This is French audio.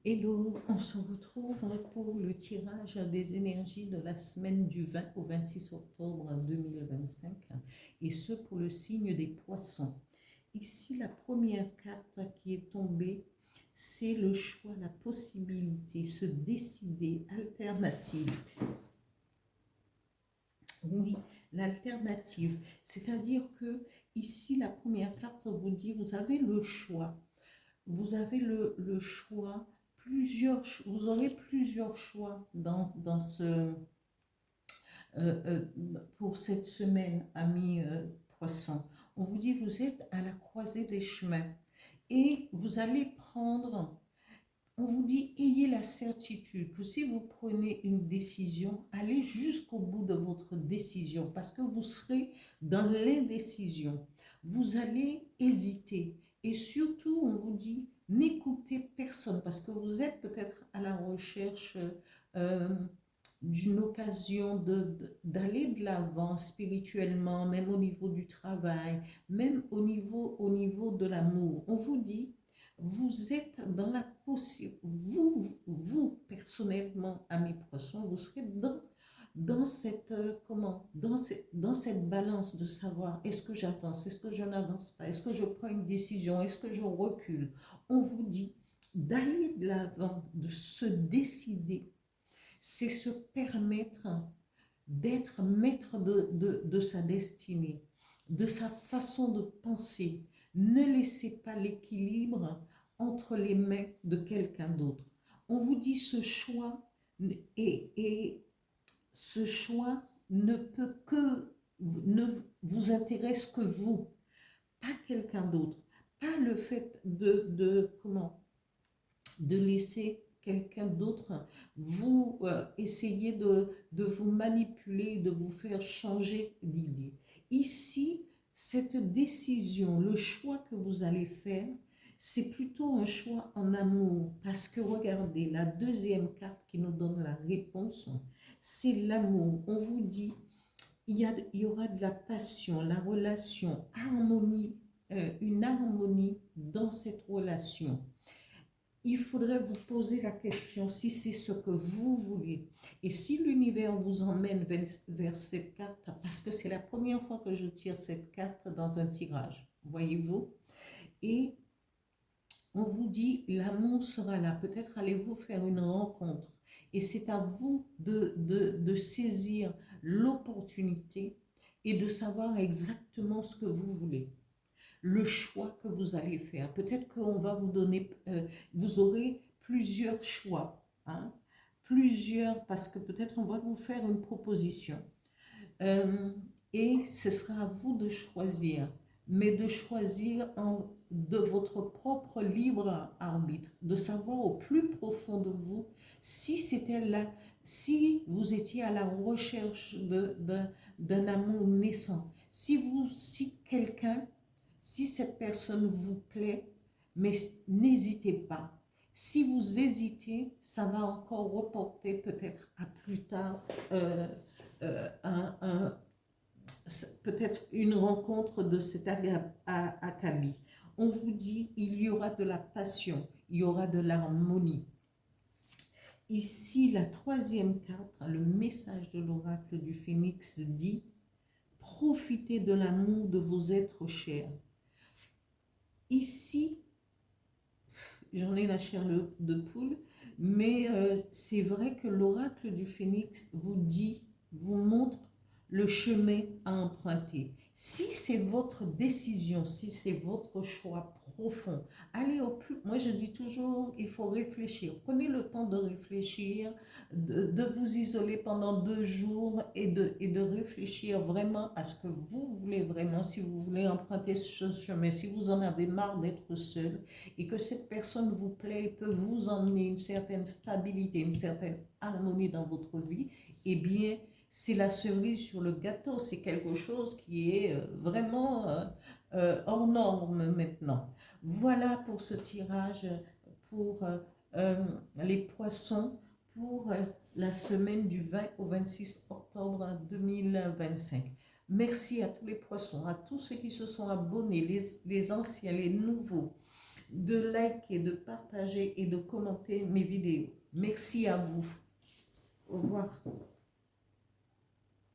Hello, on se retrouve pour le tirage des énergies de la semaine du 20 au 26 octobre 2025 et ce pour le signe des poissons. Ici, la première carte qui est tombée, c'est le choix, la possibilité, se décider, alternative. Oui, l'alternative. C'est-à-dire que ici, la première carte vous dit, vous avez le choix. Vous avez le choix, vous aurez plusieurs choix dans pour cette semaine, amis poissons. On vous dit, vous êtes à la croisée des chemins et vous allez prendre, on vous dit, ayez la certitude que si vous prenez une décision, allez jusqu'au bout de votre décision parce que vous serez dans l'indécision. Vous allez hésiter et surtout, on vous dit, n'écoutez personne parce que vous êtes peut-être à la recherche euh, d'une occasion d'aller de l'avant spirituellement, même au niveau du travail, même au niveau de l'amour. On vous dit, vous êtes dans la possibilité, vous personnellement, amis poissons, vous serez dans cette, dans cette balance de savoir est-ce que j'avance, est-ce que je n'avance pas, est-ce que je prends une décision, est-ce que je recule. On vous dit d'aller de l'avant, de se décider, c'est se permettre d'être maître de sa destinée, de sa façon de penser. Ne laissez pas l'équilibre entre les mains de quelqu'un d'autre. On vous dit ce choix et ce choix ne peut que ne vous intéresse que vous, pas quelqu'un d'autre, pas le fait de laisser quelqu'un d'autre vous essayer de vous manipuler, de vous faire changer d'idée. Ici, cette décision, le choix que vous allez faire, c'est plutôt un choix en amour. Parce que regardez, la deuxième carte qui nous donne la réponse, c'est l'amour. On vous dit, il y aura de la passion, la relation, harmonie, une harmonie dans cette relation. Il faudrait vous poser la question si c'est ce que vous voulez. Et si l'univers vous emmène vers cette carte, parce que c'est la première fois que je tire cette carte dans un tirage, voyez-vous, et on vous dit l'amour sera là, peut-être allez-vous faire une rencontre, et c'est à vous de saisir l'opportunité et de savoir exactement ce que vous voulez, le choix que vous allez faire. Peut-être qu'on va vous donner, vous aurez plusieurs choix, hein, plusieurs, parce que peut-être on va vous faire une proposition. Euh, et ce sera à vous de choisir, mais de choisir de votre propre libre arbitre, de savoir au plus profond de vous si c'était là, si vous étiez à la recherche d'un amour naissant, si quelqu'un, si cette personne vous plaît, mais n'hésitez pas. Si vous hésitez, ça va encore reporter peut-être à plus tard un, peut-être une rencontre de cet acabit. On vous dit, il y aura de la passion, il y aura de l'harmonie. Ici, la troisième carte, le message de l'oracle du Phénix dit, profitez de l'amour de vos êtres chers. Ici, j'en ai la chair de poule, mais c'est vrai que l'oracle du Phénix vous dit, vous montre le chemin à emprunter. Si c'est votre décision, si c'est votre choix profond, allez au plus. Moi, je dis toujours, il faut réfléchir. Prenez le temps de réfléchir, de vous isoler pendant 2 jours et de réfléchir vraiment à ce que vous voulez vraiment, si vous voulez emprunter ce chemin, si vous en avez marre d'être seul et que cette personne vous plaît et peut vous emmener une certaine stabilité, une certaine harmonie dans votre vie, eh bien, c'est la cerise sur le gâteau. C'est quelque chose qui est vraiment hors norme maintenant. Voilà pour ce tirage pour les poissons pour la semaine du 20 au 26 octobre 2025. Merci à tous les poissons, à tous ceux qui se sont abonnés, les anciens, les nouveaux. de liker, de partager et de commenter mes vidéos. Merci à vous. Au revoir.